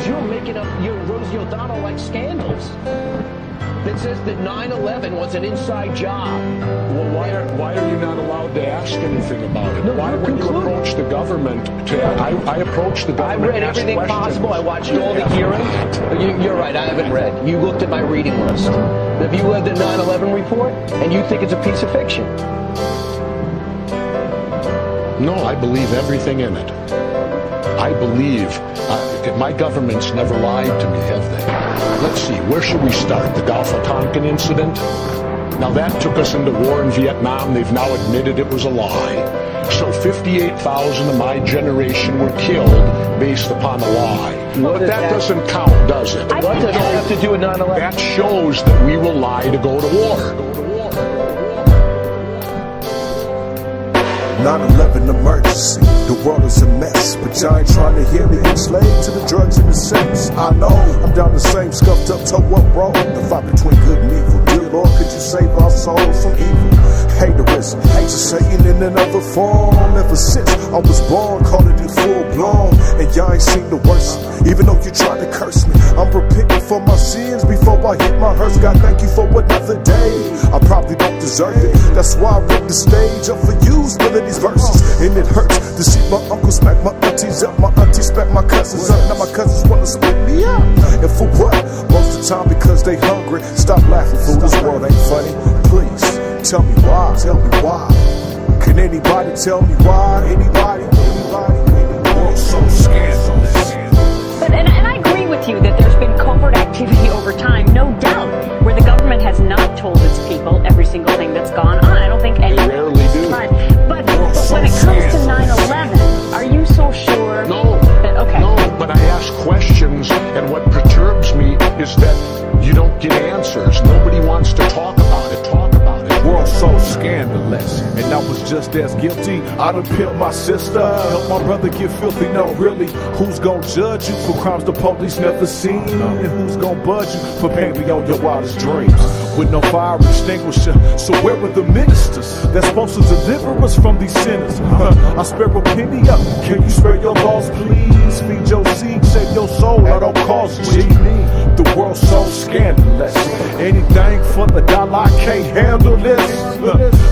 because you're making up your Rosie O'Donnell like scandals that says that 9/11 was an inside job. Well, why are you not allowed to ask anything about it? No, why would you approach the government to... I approached the government. I read everything possible. I watched all the hearings. You're right, I haven't read. You looked at my reading list. Have you read the 9/11 report? And you think it's a piece of fiction? No, I believe everything in it. I believe my government's never lied to me, have they? Let's see, where should we start? The Gulf of Tonkin incident? Now that took us into war in Vietnam. They've now admitted it was a lie. So 58,000 of my generation were killed based upon a lie. But that doesn't count, does it? What does that have to do with 9/11? That shows that we will lie to go to war. 9/11 emergency, the world is a mess, but y'all ain't trying to hear me. Enslaved to the drugs and the sex. I know I'm down the same scuffed up toe up road. The fight between good and evil. Dear Lord, could you save our souls from evil? Haterism, hate to Satan in another form. Ever since I was born, called it in full blown, and y'all ain't seen the worst. Even though you tried to curse me, I'm repenting for my sins before I hit my hearse. God, thank you for another day. I probably don't deserve it. That's why I ripped the stage up for you, spilling these verses. And it hurts to see my uncle smack my aunties up, my aunties smack my cousins up. Now my cousins wanna split me up. And for what? Most of the time because they hungry. Stop laughing, fool. This world ain't funny. Please, tell me why. Tell me why. Can anybody tell me why? Anybody? World so scandalous. But and I agree with you that there's been covert activity over time, no doubt, where the government has not told its people every single thing that's gone on. I don't think anyone rarely do. But when it comes to 9/11, are you so sure? No. That, okay. No, but I ask questions, and what perturbs me is that you don't get answers. Nobody wants to talk about it. World so scandalous, and I was just as guilty. I done pimped my sister, helped my brother get filthy. No, really, who's gonna judge you for crimes the police never seen? And who's gonna budge you for pain beyond your wildest dreams? With no fire extinguisher, so where were the ministers that's supposed to deliver us from these sinners? I spare a penny up, can you spare your laws, please? Feed your seed, save your soul, I don't cause G. The world's so scandalous. Anything for the dollar, I can't handle this.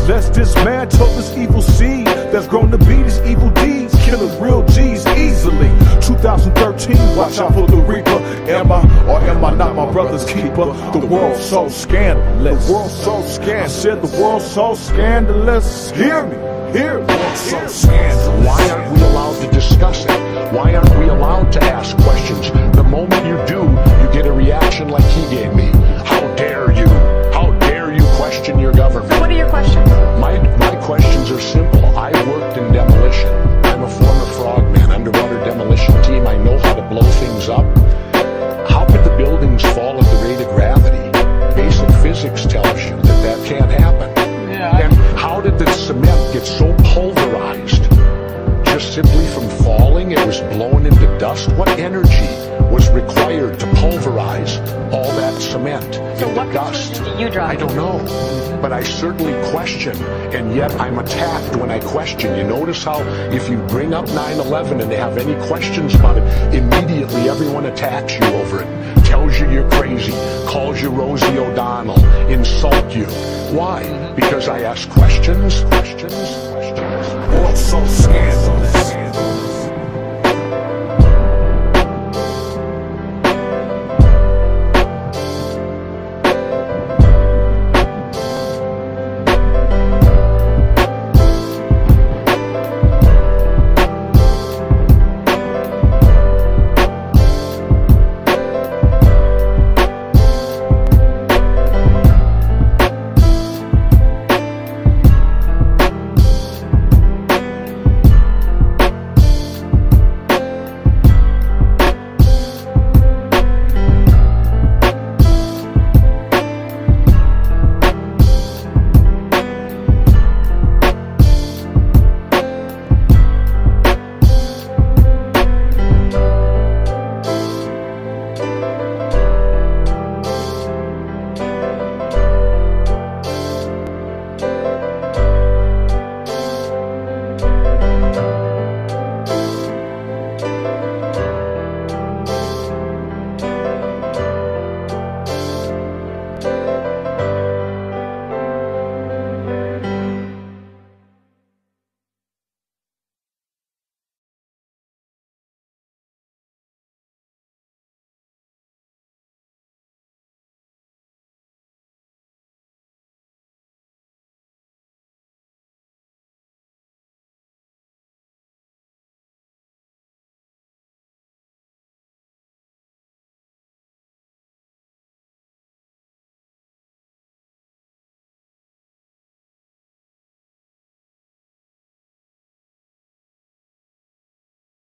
Let's dismantle this evil seed that's grown to be these evil deeds, killing real G's easily. 2013, watch out for the reaper. Am I or am I not my brother's keeper? The world's so scandalous. The world's so scandalous. I said the world's so scandalous. Hear me. Hear me. So scandalous. Why aren't we allowed to discuss it? Why aren't we allowed to ask questions? The moment you do, you get a reaction like he gave me. How dare you? How dare you question your government? What are your questions? My questions are simple. I worked in demolition. I'm a former frogman, underwater demolition team. I know how to blow things up. How could the buildings fall at the rate of gravity? Basic physics tells you that that can't happen. And how did the cement get so pulverized? Just simply from falling, it was blown into dust. What energy was required to pulverize all that cement into dust? Do you draw? I don't know, but I certainly question, and yet I'm attacked when I question. You notice how if you bring up 9/11 and they have any questions about it, immediately everyone attacks you over it, tells you you're crazy, calls you Rosie O'Donnell, insult you. Why? Because I ask questions.